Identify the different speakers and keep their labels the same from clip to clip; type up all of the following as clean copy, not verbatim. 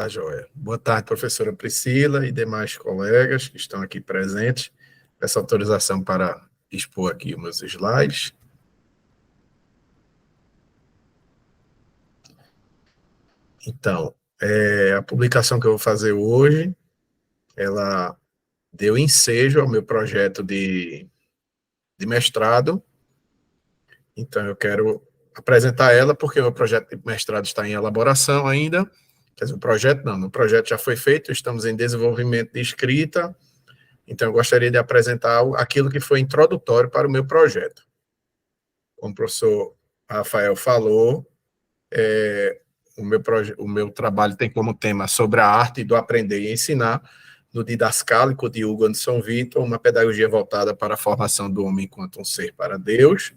Speaker 1: Tá, joia. Boa tarde, professora Priscila e demais colegas que estão aqui presentes. Peço autorização para expor aqui os meus slides. Então, a publicação que eu vou fazer hoje, ela deu ensejo ao meu projeto de mestrado. Então, eu quero apresentar ela, porque o meu projeto de mestrado está em elaboração ainda. Quer dizer, o projeto já foi feito, estamos em desenvolvimento de escrita. Então, eu gostaria de apresentar aquilo que foi introdutório para o meu projeto. Como o professor Rafael falou, o meu trabalho tem como tema sobre a arte do aprender e ensinar, no Didascálico de Hugo Anderson Vitor, uma pedagogia voltada para a formação do homem enquanto um ser para Deus.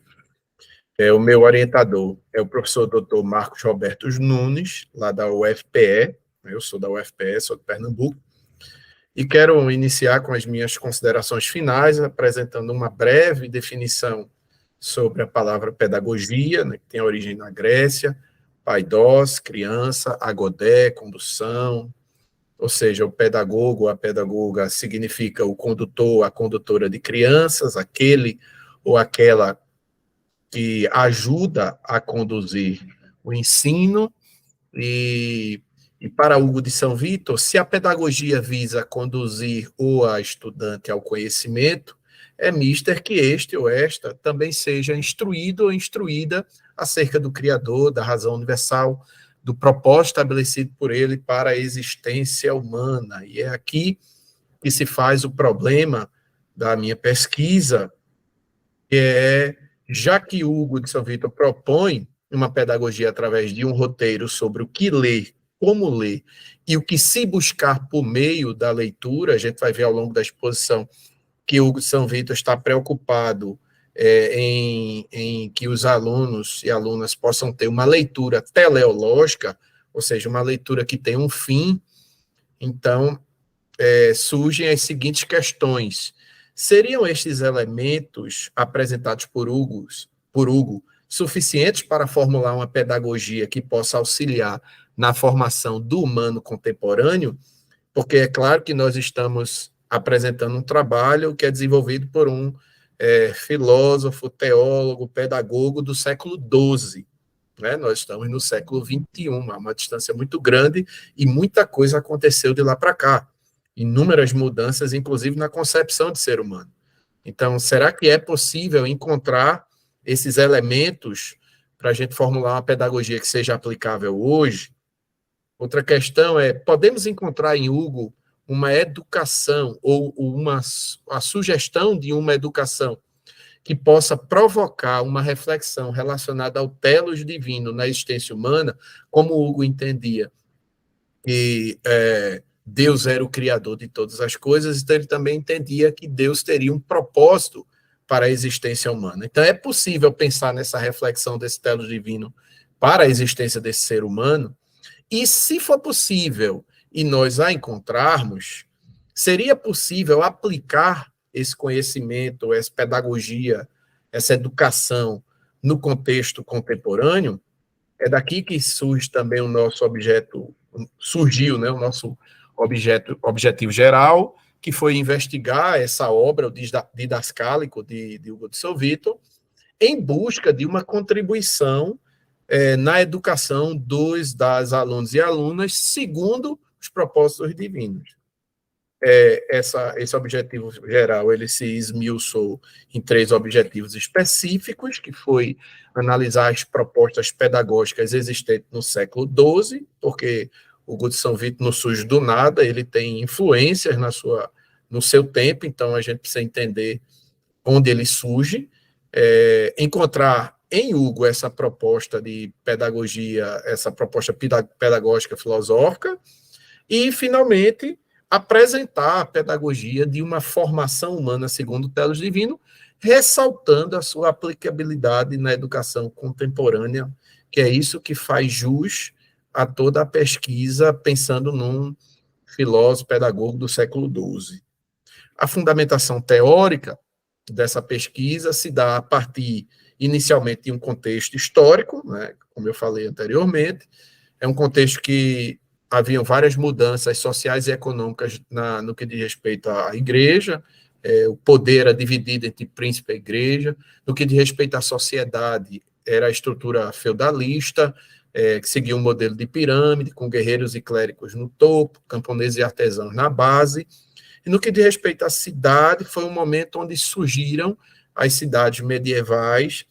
Speaker 1: O meu orientador é o professor Dr. Marcos Roberto Nunes, lá da UFPE. Eu sou da UFPE, sou de Pernambuco. E quero iniciar com as minhas considerações finais, apresentando uma breve definição sobre a palavra pedagogia, né, que tem origem na Grécia, paidos, criança, agodé, condução, ou seja, o pedagogo, a pedagoga significa o condutor, a condutora de crianças, aquele ou aquela que ajuda a conduzir o ensino. E para Hugo de São Vitor, se a pedagogia visa conduzir o a estudante ao conhecimento, é mister que este ou esta também seja instruído ou instruída acerca do Criador, da razão universal, do propósito estabelecido por ele para a existência humana. E é aqui que se faz o problema da minha pesquisa, que já que Hugo de São Vitor propõe uma pedagogia através de um roteiro sobre o que ler, como ler, e o que se buscar por meio da leitura, a gente vai ver ao longo da exposição que Hugo de São Vitor está preocupado em que os alunos e alunas possam ter uma leitura teleológica, ou seja, uma leitura que tem um fim. Então, surgem as seguintes questões. Seriam estes elementos apresentados por Hugo suficientes para formular uma pedagogia que possa auxiliar na formação do humano contemporâneo? Porque é claro que nós estamos apresentando um trabalho que é desenvolvido por um filósofo, teólogo, pedagogo do século XII. Né? Nós estamos no século XXI, há uma distância muito grande e muita coisa aconteceu de lá para cá. Inúmeras mudanças, inclusive na concepção de ser humano. Então, será que é possível encontrar esses elementos para a gente formular uma pedagogia que seja aplicável hoje? Outra questão é, podemos encontrar em Hugo uma educação ou a sugestão de uma educação que possa provocar uma reflexão relacionada ao telos divino na existência humana, como Hugo entendia que Deus era o criador de todas as coisas, então ele também entendia que Deus teria um propósito para a existência humana. Então é possível pensar nessa reflexão desse telos divino para a existência desse ser humano, e se for possível, e nós a encontrarmos, seria possível aplicar esse conhecimento, essa pedagogia, essa educação no contexto contemporâneo? É daqui que surge também o nosso objeto, surgiu, né, o nosso objetivo geral, que foi investigar essa obra, o Didascálico de Hugo de São Vitor, em busca de uma contribuição na educação das alunos e alunas, segundo os propósitos divinos. Esse objetivo geral, ele se esmiuçou em 3 objetivos específicos, que foi analisar as propostas pedagógicas existentes no século XII, porque o Hugo de São Vitor não surge do nada, ele tem influências no seu tempo, então a gente precisa entender onde ele surge, encontrar em Hugo essa proposta de pedagogia, essa proposta pedagógica filosófica, e, finalmente, apresentar a pedagogia de uma formação humana segundo o telos divino, ressaltando a sua aplicabilidade na educação contemporânea, que é isso que faz jus a toda a pesquisa, pensando num filósofo pedagogo do século XII. A fundamentação teórica dessa pesquisa se dá a partir, inicialmente, de um contexto histórico, né, como eu falei anteriormente, é um contexto que haviam várias mudanças sociais e econômicas no que diz respeito à igreja, o poder era dividido entre príncipe e igreja, no que diz respeito à sociedade, era a estrutura feudalista, que seguia um modelo de pirâmide, com guerreiros e clérigos no topo, camponeses e artesãos na base. E no que diz respeito à cidade, foi um momento onde surgiram as cidades medievais,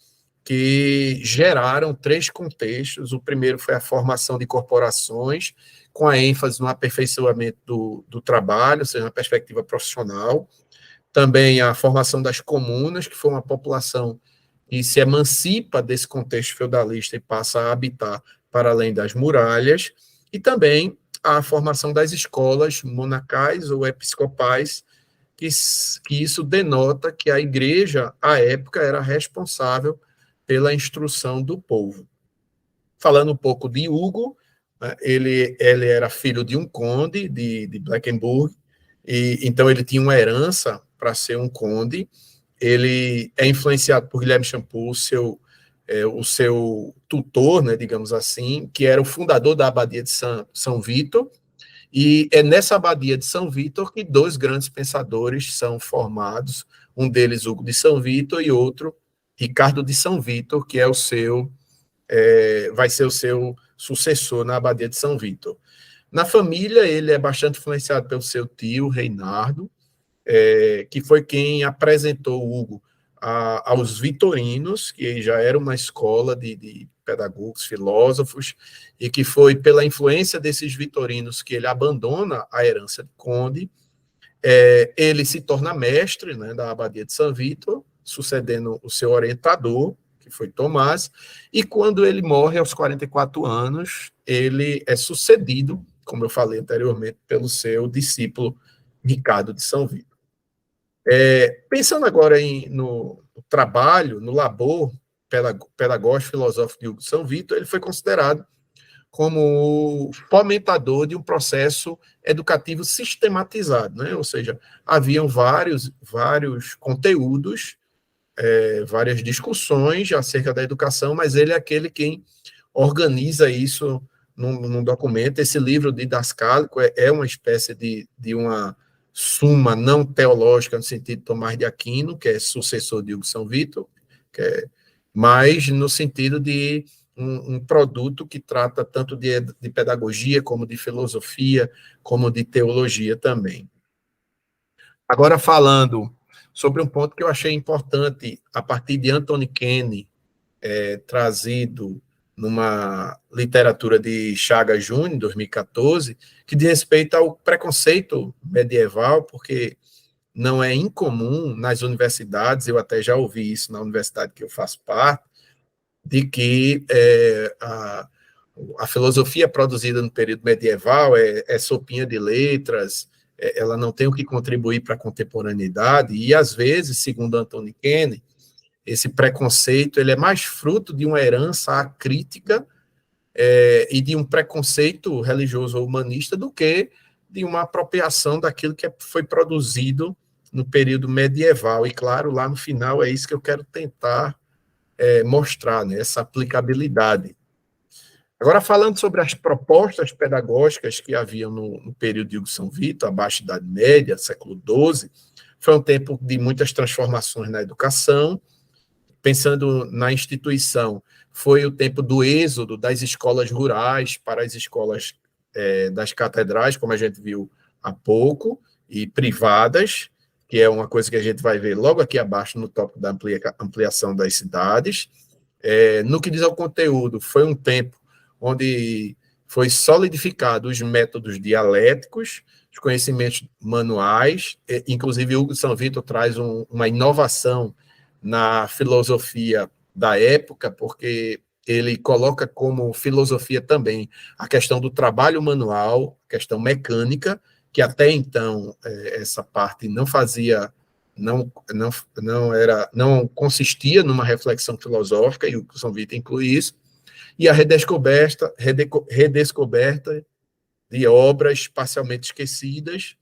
Speaker 1: que geraram 3 contextos. O primeiro foi a formação de corporações, com a ênfase no aperfeiçoamento do trabalho, ou seja, na perspectiva profissional. Também a formação das comunas, que foi uma população que se emancipa desse contexto feudalista e passa a habitar para além das muralhas. E também a formação das escolas monacais ou episcopais, que isso denota que a igreja, à época, era responsável pela instrução do povo. Falando um pouco de Hugo, né, ele era filho de um conde de Bleckenburg, e então ele tinha uma herança para ser um conde. Ele é influenciado por Guilherme Champoux, o seu tutor, né, digamos assim, que era o fundador da abadia de São Vítor, e é nessa abadia de São Vítor que 2 grandes pensadores são formados, um deles Hugo de São Vítor e outro Ricardo de São Vítor, que é vai ser o seu sucessor na abadia de São Vítor. Na família, ele é bastante influenciado pelo seu tio, Reinardo, que foi quem apresentou Hugo aos vitorinos, que já era uma escola de pedagogos, filósofos, e que foi pela influência desses vitorinos que ele abandona a herança de conde. Ele se torna mestre, né, da abadia de São Vítor, sucedendo o seu orientador, que foi Tomás, e quando ele morre aos 44 anos, ele é sucedido, como eu falei anteriormente, pelo seu discípulo Ricardo de São Vítor. Pensando agora no trabalho, no labor pedagógico filosófico de Hugo de São Vítor, ele foi considerado como fomentador de um processo educativo sistematizado, né? Ou seja, haviam vários conteúdos, várias discussões acerca da educação, mas ele é aquele quem organiza isso num documento. Esse livro didascálico é uma espécie de uma suma não teológica, no sentido de Tomás de Aquino, que é sucessor de Hugo de São Vítor, mas no sentido de um produto que trata tanto de pedagogia, como de filosofia, como de teologia também. Agora, falando sobre um ponto que eu achei importante, a partir de Anthony Kenny, trazido numa literatura de Chagas Júnior, em 2014, que diz respeito ao preconceito medieval, porque não é incomum nas universidades, eu até já ouvi isso na universidade que eu faço parte, de que a filosofia produzida no período medieval é sopinha de letras, ela não tem o que contribuir para a contemporaneidade, e às vezes, segundo Anthony Kenny, esse preconceito ele é mais fruto de uma herança acrítica e de um preconceito religioso ou humanista do que de uma apropriação daquilo que foi produzido no período medieval. E, claro, lá no final é isso que eu quero tentar mostrar, né, essa aplicabilidade. Agora, falando sobre as propostas pedagógicas que haviam no período de Hugo de São Vítor, a Baixa Idade Média, século XII, foi um tempo de muitas transformações na educação. Pensando na instituição, foi o tempo do êxodo das escolas rurais para as escolas das catedrais, como a gente viu há pouco, e privadas, que é uma coisa que a gente vai ver logo aqui abaixo no tópico da ampliação das cidades. No que diz ao conteúdo, foi um tempo onde foi solidificado os métodos dialéticos, os conhecimentos manuais, inclusive Hugo de São Vítor traz uma inovação na filosofia da época, porque ele coloca como filosofia também a questão do trabalho manual, questão mecânica, que até então essa parte não fazia, não consistia numa reflexão filosófica, e o São Vítor inclui isso, e a redescoberta de obras parcialmente esquecidas.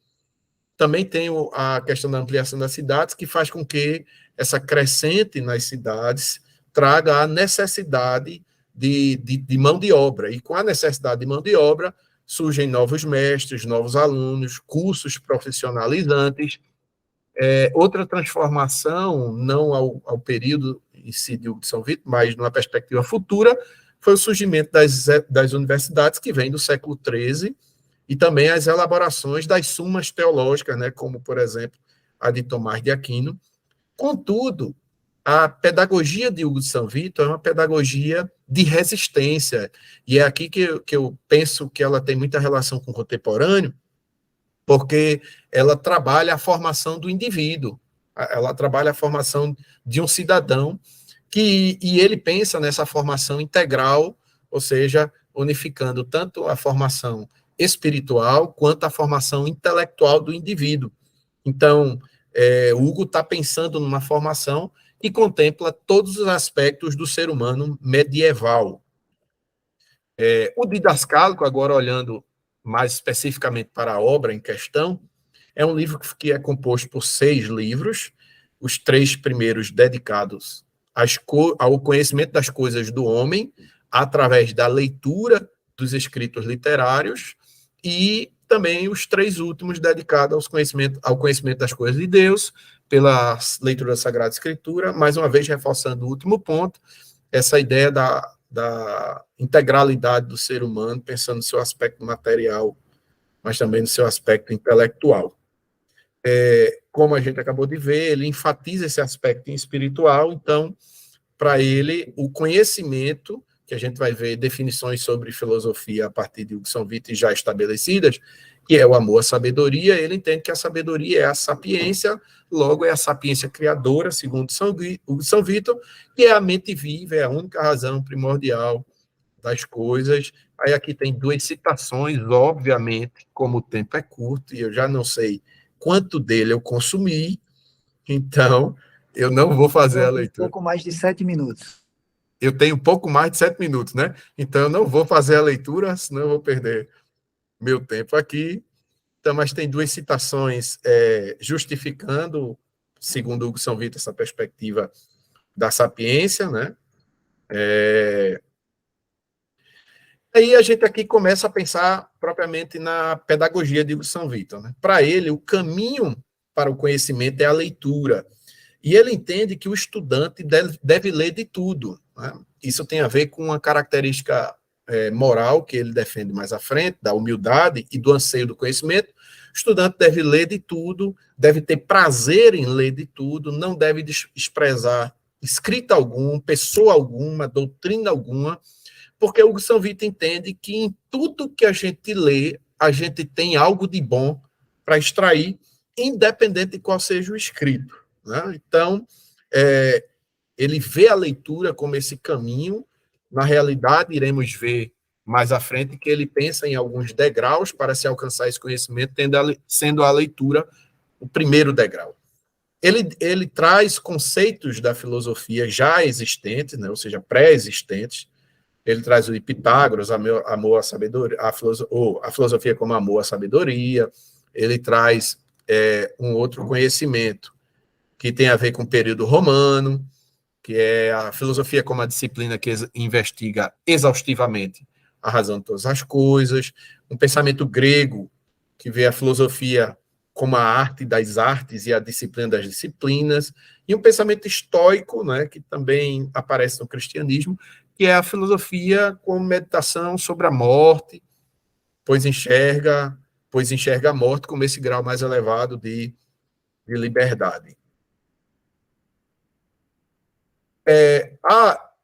Speaker 1: Também tem a questão da ampliação das cidades, que faz com que essa crescente nas cidades traga a necessidade de mão de obra. E com a necessidade de mão de obra, surgem novos mestres, novos alunos, cursos profissionalizantes. Outra transformação, não ao período em si de São Vito, mas numa perspectiva futura, foi o surgimento das universidades, que vem do século XIII, e também as elaborações das sumas teológicas, né, como, por exemplo, a de Tomás de Aquino. Contudo, a pedagogia de Hugo de São Vito é uma pedagogia de resistência, e é aqui que eu penso que ela tem muita relação com o contemporâneo, porque ela trabalha a formação do indivíduo, ela trabalha a formação de um cidadão, e ele pensa nessa formação integral, ou seja, unificando tanto a formação espiritual quanto a formação intelectual do indivíduo. Então, Hugo está pensando numa formação que contempla todos os aspectos do ser humano medieval. O Didascálico, agora olhando mais especificamente para a obra em questão, é um livro que é composto por 6 livros, os 3 primeiros dedicados ao conhecimento das coisas do homem, através da leitura dos escritos literários, e também os 3 últimos dedicados ao conhecimento das coisas de Deus, pela leitura da Sagrada Escritura, mais uma vez reforçando o último ponto, essa ideia da integralidade do ser humano, pensando no seu aspecto material, mas também no seu aspecto intelectual. Como a gente acabou de ver, ele enfatiza esse aspecto espiritual, então, para ele, o conhecimento, que a gente vai ver definições sobre filosofia a partir de Hugo São Vito já estabelecidas, que é o amor à sabedoria, ele entende que a sabedoria é a sapiência, logo é a sapiência criadora, segundo Hugo São Vito, que é a mente viva, é a única razão primordial das coisas. Aí aqui tem 2 citações, obviamente, como o tempo é curto, e eu já não sei quanto dele eu consumi, então eu não vou fazer a leitura.
Speaker 2: Um pouco mais de 7 minutos.
Speaker 1: Eu tenho pouco mais de 7 minutos, né? Então eu não vou fazer a leitura, senão eu vou perder meu tempo aqui. Então, mas tem 2 citações justificando, segundo Hugo São Vito, essa perspectiva da sapiência, né? Aí a gente aqui começa a pensar propriamente na pedagogia de Hugo São Vito, né? Para ele, o caminho para o conhecimento é a leitura. E ele entende que o estudante deve ler de tudo, né? Isso tem a ver com uma característica moral que ele defende mais à frente, da humildade e do anseio do conhecimento. O estudante deve ler de tudo, deve ter prazer em ler de tudo, não deve desprezar escrita alguma, pessoa alguma, doutrina alguma, porque o São Vito entende que em tudo que a gente lê, a gente tem algo de bom para extrair, independente de qual seja o escrito, né? Então, ele vê a leitura como esse caminho. Na realidade, iremos ver mais à frente que ele pensa em alguns degraus para se alcançar esse conhecimento, sendo a leitura o primeiro degrau. Ele traz conceitos da filosofia já existentes, né, ou seja, pré-existentes. Ele traz o de Pitágoras, amor à sabedoria, a filosofia como amor à sabedoria. Ele traz um outro conhecimento que tem a ver com o período romano, que é a filosofia como a disciplina que investiga exaustivamente a razão de todas as coisas, um pensamento grego que vê a filosofia como a arte das artes e a disciplina das disciplinas, e um pensamento estoico, né, que também aparece no cristianismo, que é a filosofia como meditação sobre a morte, pois enxerga a morte como esse grau mais elevado de liberdade.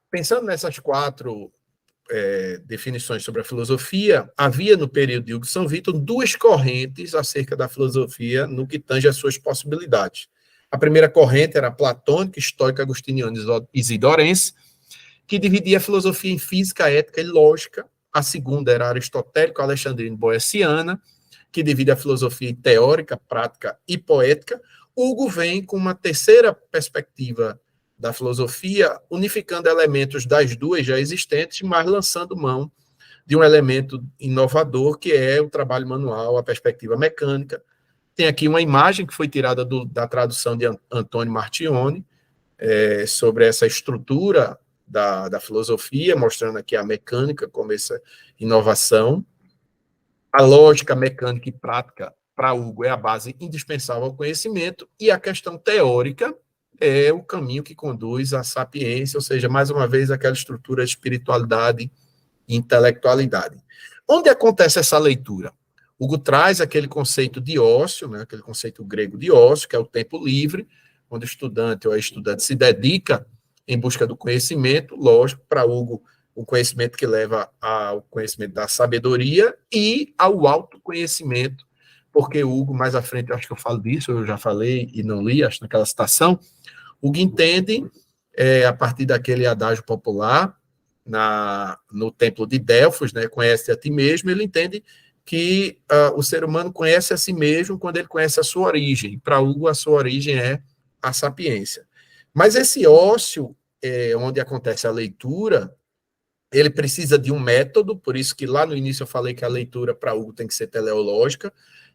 Speaker 1: Pensando nessas 4 definições sobre a filosofia, havia no período de Hugo São Vito 2 correntes acerca da filosofia no que tange às suas possibilidades. A primeira corrente era a platônica, estoica, agostiniana e isidorense, que dividia a filosofia em física, ética e lógica. A segunda era a aristotélica, alexandrina e boeciana, que divide a filosofia em teórica, prática e poética. Hugo vem com uma terceira perspectiva da filosofia, unificando elementos das 2 já existentes, mas lançando mão de um elemento inovador, que é o trabalho manual, a perspectiva mecânica. Tem aqui uma imagem que foi tirada da tradução de Antônio Martione, sobre essa estrutura da filosofia, mostrando aqui a mecânica como essa inovação. A lógica, mecânica e prática, para Hugo, é a base indispensável ao conhecimento, e a questão teórica é o caminho que conduz à sapiência, ou seja, mais uma vez, aquela estrutura de espiritualidade e intelectualidade. Onde acontece essa leitura? Hugo traz aquele conceito de ócio, né, aquele conceito grego de ócio, que é o tempo livre, onde o estudante ou a estudante se dedica em busca do conhecimento, lógico, para Hugo, o conhecimento que leva ao conhecimento da sabedoria e ao autoconhecimento, porque Hugo, mais à frente, eu acho que eu falo disso, eu já falei e não li, acho naquela citação, Hugo entende, a partir daquele adágio popular, no templo de Delfos, né, conhece a ti mesmo, ele entende que o ser humano conhece a si mesmo quando ele conhece a sua origem. Para Hugo, a sua origem é a sapiência. Mas esse ócio, onde acontece a leitura, ele precisa de um método, por isso que lá no início eu falei que a leitura para Hugo tem que ser teleológica,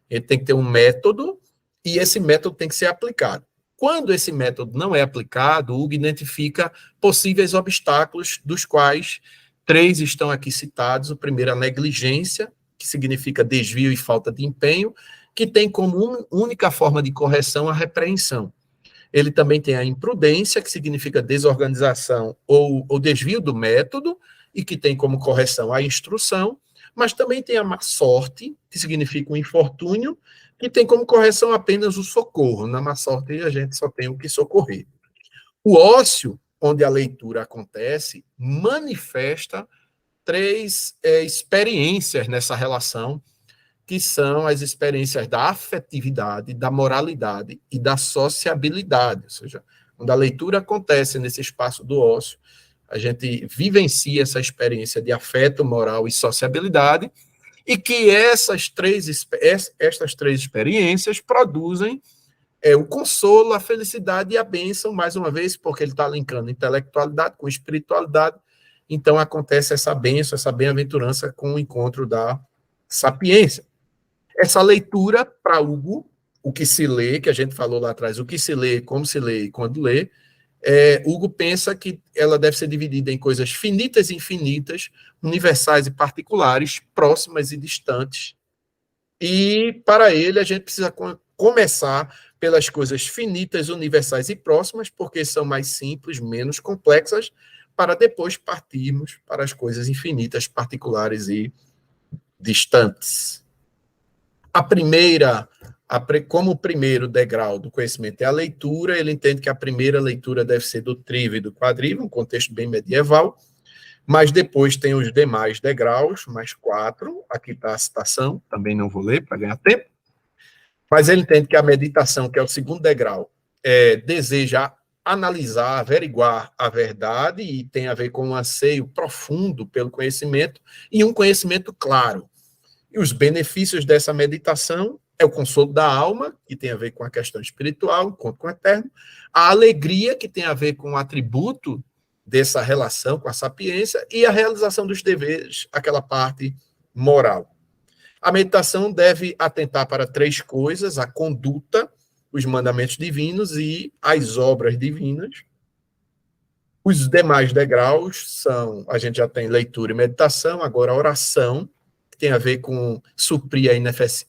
Speaker 1: ele tem que ter um método, e esse método tem que ser aplicado. Quando esse método não é aplicado, Hugo identifica possíveis obstáculos, dos quais 3 estão aqui citados. O primeiro, a negligência, que significa desvio e falta de empenho, que tem como única forma de correção a repreensão. Ele também tem a imprudência, que significa desorganização ou desvio do método, e que tem como correção a instrução, mas também tem a má sorte, que significa um infortúnio, que tem como correção apenas o socorro. Na má sorte, a gente só tem o que socorrer. O ócio, onde a leitura acontece, manifesta 3 experiências nessa relação, que são as experiências da afetividade, da moralidade e da sociabilidade. Ou seja, quando a leitura acontece nesse espaço do ócio, a gente vivencia essa experiência de afeto, moral e sociabilidade, e que estas três experiências produzem o consolo, a felicidade e a bênção, mais uma vez, porque ele está linkando intelectualidade com espiritualidade. Então, acontece essa bênção, essa bem-aventurança com o encontro da sapiência. Essa leitura, para Hugo, o que se lê, que a gente falou lá atrás, o que se lê, como se lê e quando lê, Hugo pensa que ela deve ser dividida em coisas finitas e infinitas, universais e particulares, próximas e distantes. E, para ele, a gente precisa começar pelas coisas finitas, universais e próximas, porque são mais simples, menos complexas, para depois partirmos para as coisas infinitas, particulares e distantes. A primeira, como o primeiro degrau do conhecimento é a leitura, ele entende que a primeira leitura deve ser do trívio e do quadrívio, um contexto bem medieval, mas depois tem os demais degraus, mais 4, aqui está a citação, também não vou ler para ganhar tempo, mas ele entende que a meditação, que é o segundo degrau, deseja analisar, averiguar a verdade e tem a ver com um anseio profundo pelo conhecimento e um conhecimento claro. E os benefícios dessa meditação é o consolo da alma, que tem a ver com a questão espiritual, o encontro com o eterno, a alegria, que tem a ver com o atributo dessa relação com a sapiência, e a realização dos deveres, aquela parte moral. A meditação deve atentar para 3 coisas: a conduta, os mandamentos divinos e as obras divinas. Os demais degraus são, a gente já tem leitura e meditação, agora a oração, que tem a ver com suprir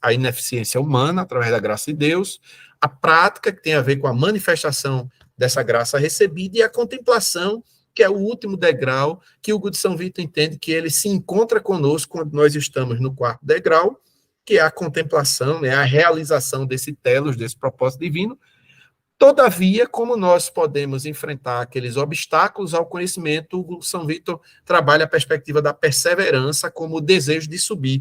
Speaker 1: a ineficiência humana através da graça de Deus, a prática, que tem a ver com a manifestação dessa graça recebida, e a contemplação, que é o último degrau, que Hugo de São Vito entende que ele se encontra conosco quando nós estamos no 4º degrau, que é a contemplação, né, a realização desse telos, desse propósito divino. Todavia, como nós podemos enfrentar aqueles obstáculos ao conhecimento, o São Vito trabalha a perspectiva da perseverança como o desejo de subir,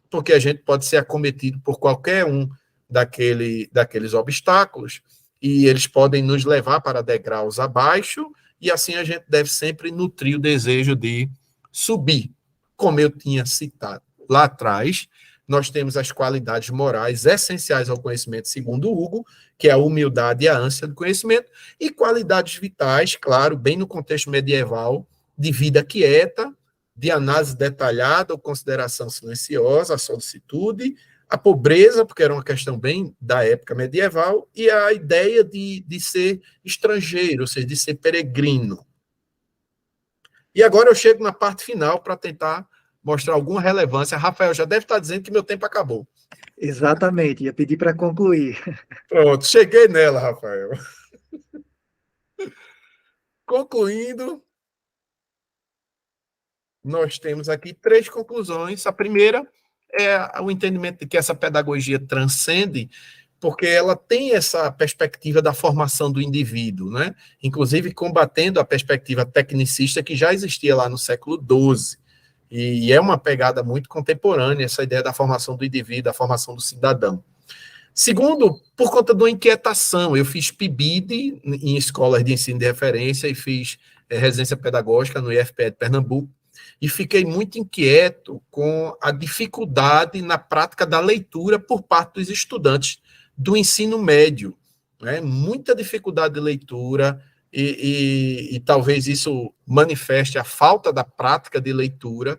Speaker 1: porque a gente pode ser acometido por qualquer um daqueles obstáculos, e eles podem nos levar para degraus abaixo, e assim a gente deve sempre nutrir o desejo de subir. Como eu tinha citado lá atrás, nós temos as qualidades morais essenciais ao conhecimento, segundo Hugo, que é a humildade e a ânsia do conhecimento, e qualidades vitais, claro, bem no contexto medieval, de vida quieta, de análise detalhada ou consideração silenciosa, a solicitude, a pobreza, porque era uma questão bem da época medieval, e a ideia de ser estrangeiro, ou seja, de ser peregrino. E agora eu chego na parte final para tentar mostrar alguma relevância. Rafael já deve estar dizendo que meu tempo acabou.
Speaker 2: Exatamente, ia pedir para concluir.
Speaker 1: Pronto, cheguei nela, Rafael. Concluindo, nós temos aqui 3 conclusões. A primeira é o entendimento de que essa pedagogia transcende, porque ela tem essa perspectiva da formação do indivíduo, né? Inclusive combatendo a perspectiva tecnicista que já existia lá no século XII. E é uma pegada muito contemporânea, essa ideia da formação do indivíduo, da formação do cidadão. Segundo, por conta de uma inquietação. Eu fiz PIBID em escolas de ensino de referência e fiz residência pedagógica no IFPE de Pernambuco, e fiquei muito inquieto com a dificuldade na prática da leitura por parte dos estudantes do ensino médio. Né? Muita dificuldade de leitura, e talvez isso manifeste a falta da prática de leitura,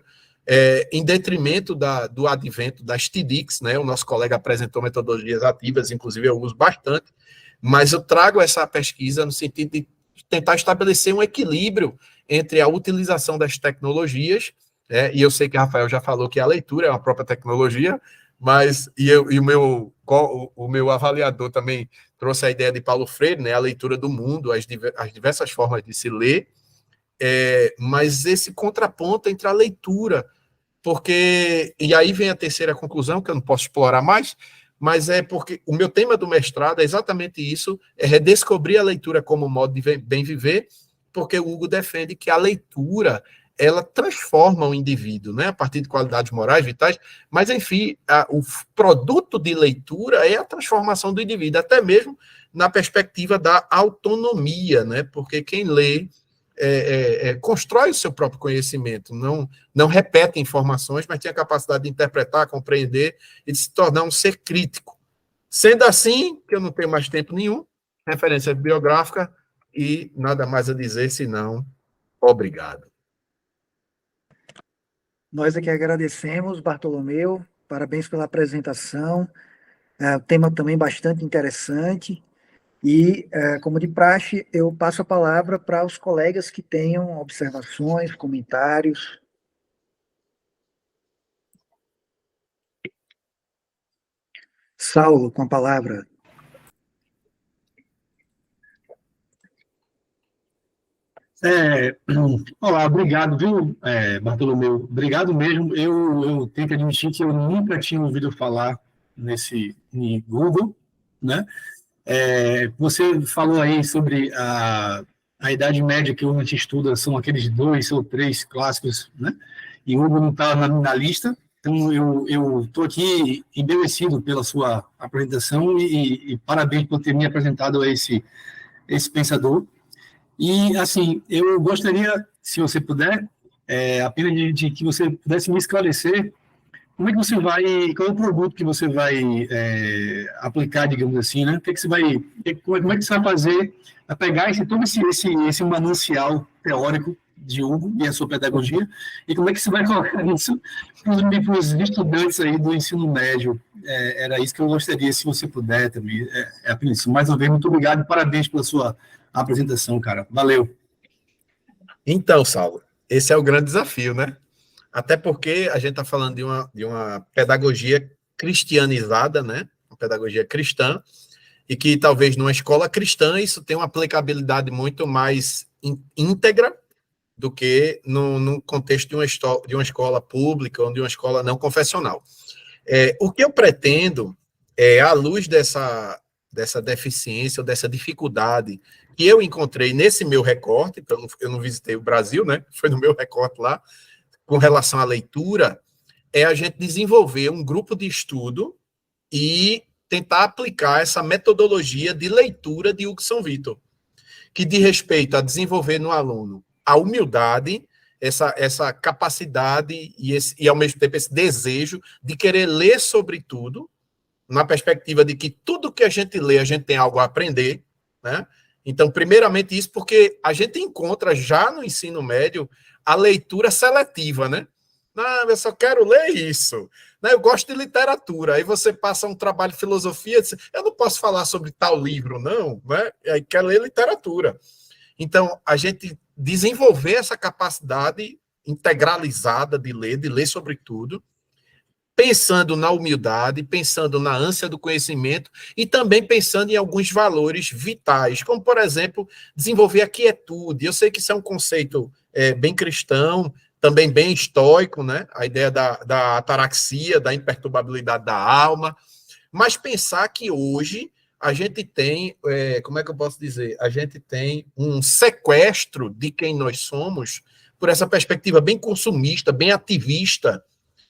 Speaker 1: em detrimento do advento das TDICs, né? O nosso colega apresentou metodologias ativas, inclusive eu uso bastante, mas eu trago essa pesquisa no sentido de tentar estabelecer um equilíbrio entre a utilização das tecnologias, e eu sei que o Rafael já falou que a leitura é uma própria tecnologia, mas o meu avaliador também trouxe a ideia de Paulo Freire, né, a leitura do mundo, as diversas formas de se ler, mas esse contraponto entre a leitura, porque, e aí vem a terceira conclusão, que eu não posso explorar mais, mas é porque o meu tema do mestrado é exatamente isso, é redescobrir a leitura como modo de bem viver, porque o Hugo defende que a leitura, ela transforma o indivíduo, né, a partir de qualidades morais, vitais, mas, enfim, o produto de leitura é a transformação do indivíduo, até mesmo na perspectiva da autonomia, né, porque quem lê constrói o seu próprio conhecimento, não repete informações, mas tem a capacidade de interpretar, compreender e de se tornar um ser crítico. Sendo assim, que eu não tenho mais tempo nenhum, referência biográfica e nada mais a dizer senão obrigado.
Speaker 2: Nós aqui agradecemos, Bartolomeu, parabéns pela apresentação, o tema também bastante interessante, e, como de praxe, eu passo a palavra para os colegas que tenham observações, comentários. Saulo, com a palavra.
Speaker 3: Olá, obrigado, viu, Bartolomeu? Obrigado mesmo. Eu tenho que admitir que eu nunca tinha ouvido falar em Google, né? Você falou aí sobre a Idade Média que a gente estuda, são aqueles 2 ou 3 clássicos, né? E o Google não está na lista, então eu estou aqui embevecido pela sua apresentação e parabéns por ter me apresentado a esse pensador. E, assim, eu gostaria, se você puder, apenas de que você pudesse me esclarecer como é que você vai, qual é o produto que você vai aplicar, digamos assim, né? Como é que você vai fazer para pegar todo esse manancial teórico de Hugo e a sua pedagogia, e como é que você vai colocar isso para os estudantes aí do ensino médio? Era isso que eu gostaria, se você puder também. Apenas isso. Mais uma vez, muito obrigado e parabéns pela sua apresentação, cara. Valeu.
Speaker 1: Então, Saulo, esse é o grande desafio, né? Até porque a gente está falando de uma pedagogia cristianizada, né? Uma pedagogia cristã, e que talvez numa escola cristã isso tenha uma aplicabilidade muito mais íntegra do que no contexto de uma escola pública ou de uma escola não confessional. O que eu pretendo, à luz dessa deficiência ou dessa dificuldade que eu encontrei nesse meu recorte, então eu não visitei o Brasil, né? Foi no meu recorte lá, com relação à leitura, é a gente desenvolver um grupo de estudo e tentar aplicar essa metodologia de leitura de Hugo São Vitor, que diz respeito a desenvolver no aluno a humildade, essa capacidade e, ao mesmo tempo, esse desejo de querer ler sobre tudo, na perspectiva de que tudo que a gente lê, a gente tem algo a aprender, né? Então, primeiramente isso, porque a gente encontra já no ensino médio a leitura seletiva, né? Não, eu só quero ler isso. Não, eu gosto de literatura. Aí você passa um trabalho de filosofia, diz, eu não posso falar sobre tal livro, não, né? E aí quer ler literatura. Então, a gente desenvolver essa capacidade integralizada de ler sobre tudo, pensando na humildade, pensando na ânsia do conhecimento e também pensando em alguns valores vitais, como, por exemplo, desenvolver a quietude. Eu sei que isso é um conceito bem cristão, também bem estoico, né? A ideia da ataraxia, da imperturbabilidade da alma, mas pensar que hoje a gente tem, como é que eu posso dizer? A gente tem um sequestro de quem nós somos por essa perspectiva bem consumista, bem ativista,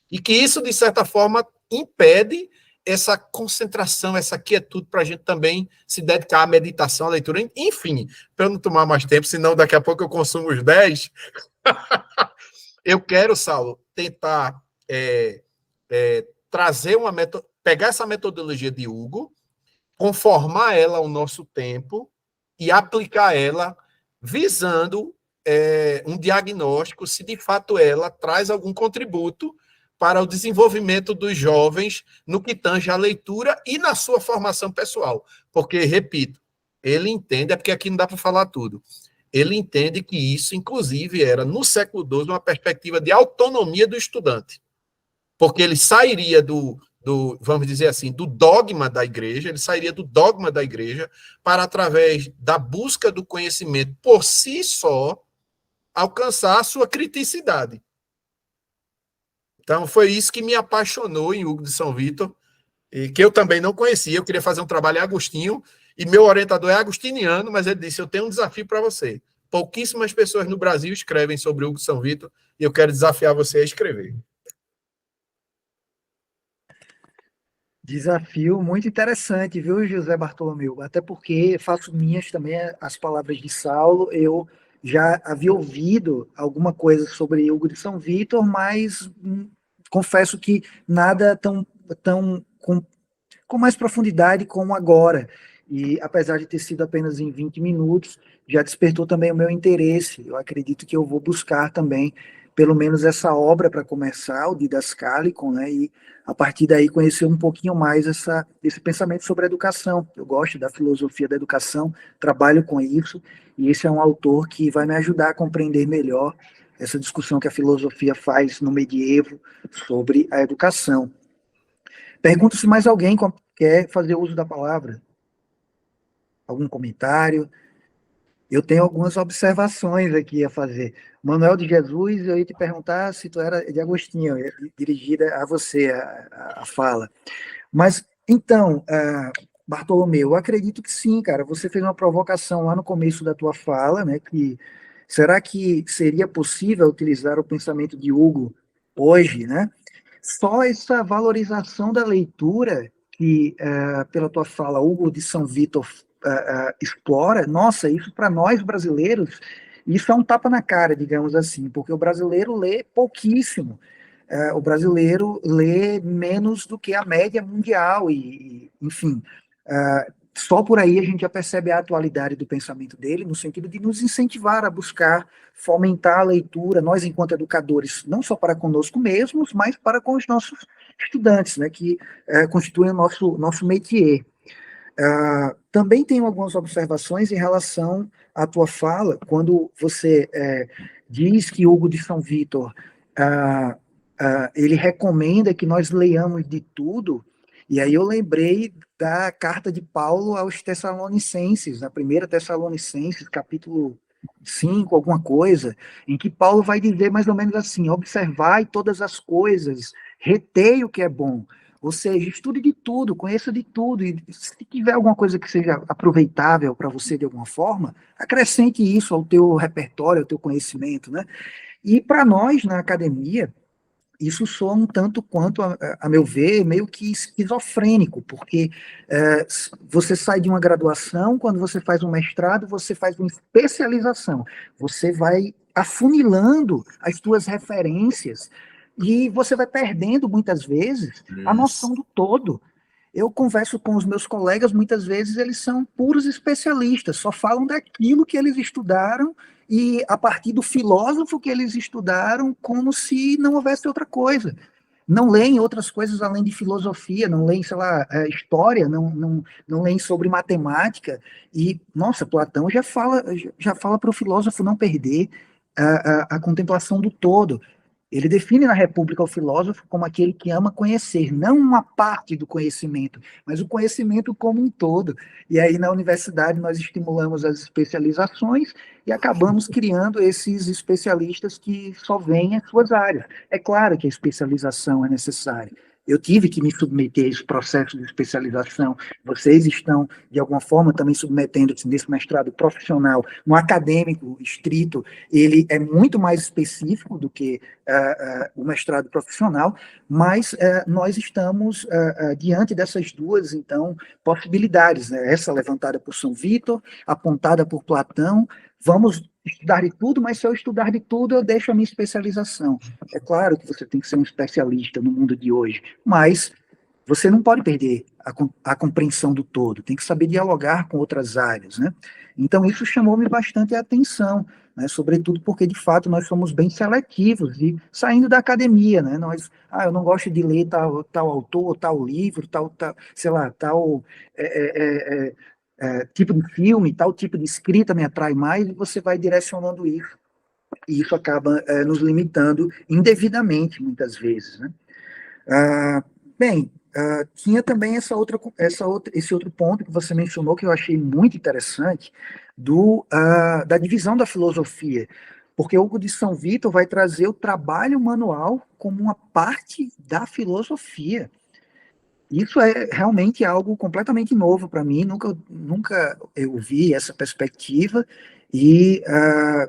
Speaker 1: e que isso, de certa forma, impede essa concentração, essa quietude para a gente também se dedicar à meditação, à leitura. Enfim, para eu não tomar mais tempo, senão daqui a pouco eu consumo os 10. Eu quero, Saulo, tentar trazer pegar essa metodologia de Hugo, conformar ela ao nosso tempo e aplicar ela visando um diagnóstico se de fato ela traz algum contributo para o desenvolvimento dos jovens no que tange à leitura e na sua formação pessoal. Porque, repito, ele entende, é porque aqui não dá para falar tudo, ele entende que isso, inclusive, era, no século XII, uma perspectiva de autonomia do estudante. Porque ele sairia vamos dizer assim, do dogma da igreja, ele sairia do dogma da igreja para, através da busca do conhecimento por si só, alcançar a sua criticidade. Então, foi isso que me apaixonou em Hugo de São Vítor, e que eu também não conhecia. Eu queria fazer um trabalho em Agostinho, e meu orientador é agostiniano, mas ele disse, eu tenho um desafio para você. Pouquíssimas pessoas no Brasil escrevem sobre Hugo de São Vítor, e eu quero desafiar você a escrever.
Speaker 2: Desafio muito interessante, viu, José Bartolomeu? Até porque faço minhas também as palavras de Saulo. Eu já havia ouvido alguma coisa sobre Hugo de São Vítor, mas confesso que nada tão com mais profundidade como agora. E apesar de ter sido apenas em 20 minutos, já despertou também o meu interesse. Eu acredito que eu vou buscar também, pelo menos essa obra para começar, o Didascalicon, né? E a partir daí conhecer um pouquinho mais esse pensamento sobre a educação. Eu gosto da filosofia da educação, trabalho com isso, e esse é um autor que vai me ajudar a compreender melhor essa discussão que a filosofia faz no medievo sobre a educação. Pergunto se mais alguém quer fazer uso da palavra. Algum comentário? Eu tenho algumas observações aqui a fazer. Manuel de Jesus, eu ia te perguntar se tu era de Agostinho, dirigida a você a fala. Mas, então, Bartolomeu, eu acredito que sim, cara. Você fez uma provocação lá no começo da tua fala, né? Que será que seria possível utilizar o pensamento de Hugo hoje, né? Só essa valorização da leitura que, pela tua fala, Hugo de São Vítor explora, nossa, isso para nós brasileiros, isso é um tapa na cara, digamos assim, porque o brasileiro lê pouquíssimo. O brasileiro lê menos do que a média mundial, enfim, só por aí a gente já percebe a atualidade do pensamento dele, no sentido de nos incentivar a buscar fomentar a leitura, nós enquanto educadores, não só para conosco mesmos, mas para com os nossos estudantes, né, que constituem o nosso métier. Também tenho algumas observações em relação à tua fala, quando você diz que Hugo de São Vítor, ele recomenda que nós leiamos de tudo, e aí eu lembrei da carta de Paulo aos Tessalonicenses, na primeira Tessalonicenses, capítulo 5, alguma coisa, em que Paulo vai dizer mais ou menos assim, observai todas as coisas, retei o que é bom, ou seja, estude de tudo, conheça de tudo, e se tiver alguma coisa que seja aproveitável para você de alguma forma, acrescente isso ao teu repertório, ao teu conhecimento, né? E para nós, na academia, isso soa um tanto quanto, a meu ver, meio que esquizofrênico, porque você sai de uma graduação, quando você faz um mestrado, você faz uma especialização, você vai afunilando as suas referências, e você vai perdendo, muitas vezes, a noção do todo. Eu converso com os meus colegas, muitas vezes eles são puros especialistas, só falam daquilo que eles estudaram e a partir do filósofo que eles estudaram, como se não houvesse outra coisa. Não leem outras coisas além de filosofia, não leem, sei lá, história, não leem sobre matemática. E, nossa, Platão já fala para o filósofo não perder. a contemplação do todo. Ele define na República o filósofo como aquele que ama conhecer, não uma parte do conhecimento, mas o conhecimento como um todo. E aí, na universidade, nós estimulamos as especializações e acabamos criando esses especialistas que só veem as suas áreas. É claro que a especialização é necessária. Eu tive que me submeter a esse processo de especialização. Vocês estão, de alguma forma, também submetendo-se nesse mestrado profissional. No acadêmico estrito, ele é muito mais específico do que o mestrado profissional, mas nós estamos diante dessas duas, então, possibilidades, né? Essa levantada por São Vítor, apontada por Platão. Vamos estudar de tudo, mas se eu estudar de tudo, eu deixo a minha especialização. É claro que você tem que ser um especialista no mundo de hoje, mas você não pode perder a compreensão do todo, tem que saber dialogar com outras áreas, né? Então, isso chamou-me bastante a atenção, né? Sobretudo porque, de fato, nós somos bem seletivos, e saindo da academia, né? Nós, eu não gosto de ler tal autor, tal livro, sei lá, tal tipo de filme, tal tipo de escrita me atrai mais, e você vai direcionando isso, e isso acaba nos limitando indevidamente, muitas vezes, né? Bem, tinha também esse outro ponto que você mencionou, que eu achei muito interessante, da divisão da filosofia, porque Hugo de São Vítor vai trazer o trabalho manual como uma parte da filosofia. Isso é realmente algo completamente novo para mim, nunca eu vi essa perspectiva, e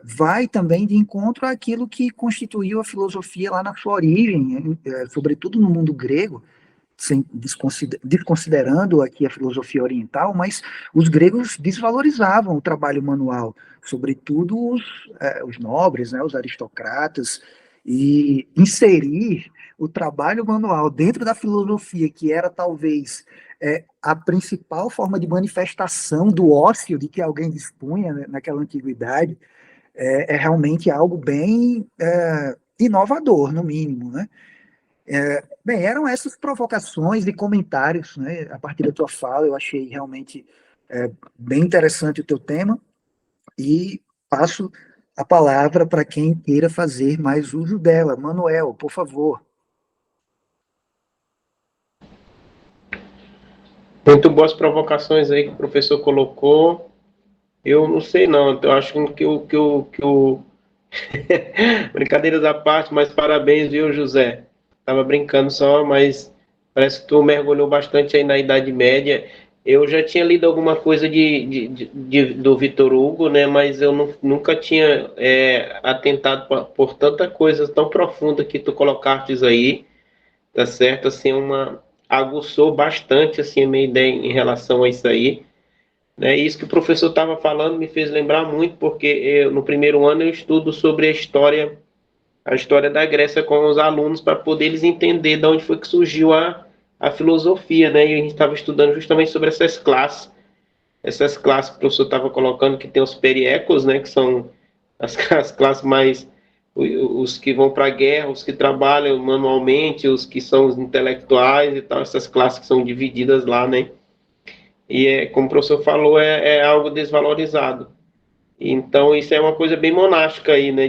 Speaker 2: vai também de encontro àquilo que constituiu a filosofia lá na sua origem, sobretudo no mundo grego, desconsiderando aqui a filosofia oriental, mas os gregos desvalorizavam o trabalho manual, sobretudo os nobres, né, os aristocratas, e inserir o trabalho manual dentro da filosofia, que era talvez a principal forma de manifestação do ócio de que alguém dispunha, né, naquela antiguidade, é realmente algo bem inovador, no mínimo, né? Bem, eram essas provocações e comentários, né, a partir da tua fala. Eu achei realmente bem interessante o teu tema, e passo a palavra para quem queira fazer mais uso dela. Manuel, por favor.
Speaker 4: Muito boas provocações aí que o professor colocou. Eu não sei não, eu acho que o... Brincadeiras à parte, mas parabéns, viu, José? Tava brincando só, mas parece que tu mergulhou bastante aí na Idade Média. Eu já tinha lido alguma coisa do Vitor Hugo, né? Mas eu nunca tinha atentado por tanta coisa tão profunda que tu colocaste aí, tá certo? Assim, aguçou bastante assim a minha ideia em relação a isso aí. Né? Isso que o professor estava falando me fez lembrar muito, porque no primeiro ano eu estudo sobre a história da Grécia com os alunos, para poder eles entender de onde foi que surgiu a filosofia, né? E a gente estava estudando justamente sobre essas classes que o professor estava colocando, que tem os periecos, né? Que são as classes mais... os que vão para a guerra, os que trabalham manualmente, os que são os intelectuais e tal, essas classes que são divididas lá, né? E, como o professor falou, é algo desvalorizado. Então, isso é uma coisa bem monástica aí, né?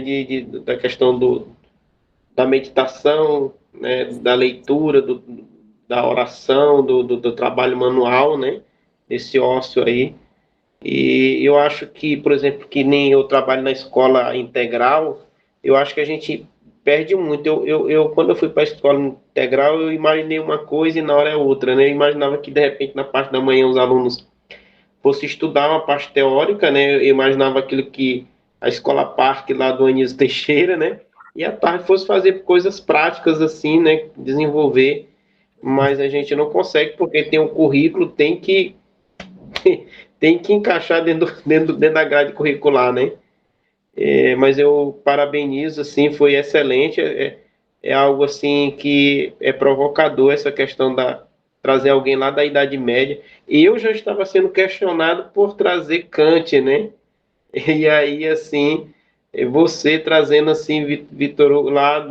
Speaker 4: Da questão da meditação, né? Da leitura, da oração, do trabalho manual, né? Esse ócio aí. E eu acho que, por exemplo, que nem eu trabalho na escola integral, eu acho que a gente perde muito. Quando eu fui para a escola integral, eu imaginei uma coisa e na hora é outra, né? Eu imaginava que, de repente, na parte da manhã, os alunos fossem estudar uma parte teórica, né? Eu imaginava aquilo que a escola Parque lá do Anísio Teixeira, né? E à tarde fosse fazer coisas práticas, assim, né? Desenvolver, mas a gente não consegue, porque tem um currículo, tem que encaixar dentro da grade curricular, né? Mas eu parabenizo, assim, foi excelente. É algo assim que é provocador, essa questão trazer alguém lá da Idade Média. E eu já estava sendo questionado por trazer Kant, né? E aí, assim, você trazendo assim Vitor lá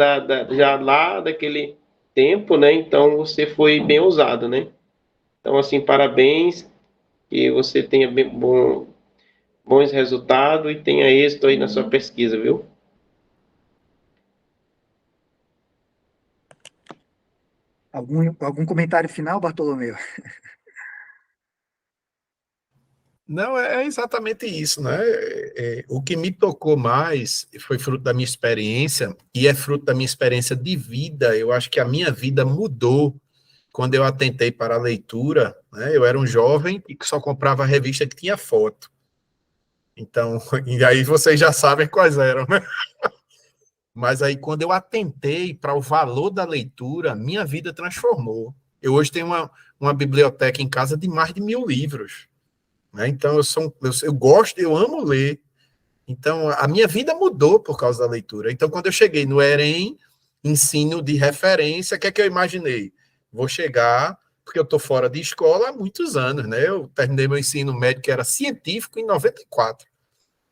Speaker 4: já lá daquele tempo, né? Então você foi bem ousado, né? Então, assim, parabéns, que você tenha bons resultados e tenha êxito aí na sua pesquisa, viu?
Speaker 2: Algum comentário final, Bartolomeu?
Speaker 1: Não, é exatamente isso, né? O que me tocou mais foi fruto da minha experiência, e é fruto da minha experiência de vida. Eu acho que a minha vida mudou quando eu atentei para a leitura, né? Eu era um jovem que só comprava revista que tinha foto. Então, e aí vocês já sabem quais eram, né? Mas aí, quando eu atentei para o valor da leitura, minha vida transformou. Eu hoje tenho uma biblioteca em casa de mais de 1.000 livros, né? Então, eu gosto, eu amo ler. Então, a minha vida mudou por causa da leitura. Então, quando eu cheguei no EREM, ensino de referência, o que é que eu imaginei? Vou chegar, porque eu estou fora de escola há muitos anos, né? Eu terminei meu ensino médio, que era científico, em 94.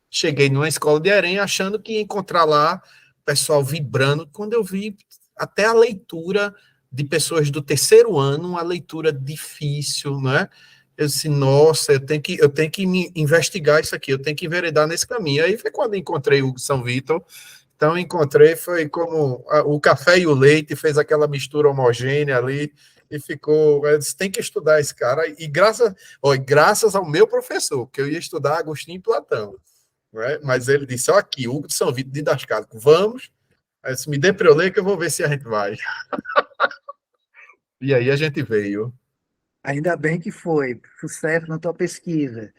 Speaker 1: Cheguei numa escola de EREM achando que ia encontrar lá o pessoal vibrando. Quando eu vi até a leitura de pessoas do terceiro ano, uma leitura difícil, né? Eu disse, nossa, eu tenho que me investigar isso aqui, eu tenho que enveredar nesse caminho. Aí foi quando encontrei o São Vitor. Então, encontrei, foi como o café e o leite, fez aquela mistura homogênea ali, e ficou. Eu disse, tem que estudar esse cara. E graças ao meu professor, que eu ia estudar Agostinho e Platão. Né? Mas ele disse, ó, aqui, Hugo de São Vito, didascálico, vamos. Aí disse, me dê para eu ler que eu vou ver se a gente vai. E aí a gente veio.
Speaker 2: Ainda bem que foi. Sucesso na tua pesquisa.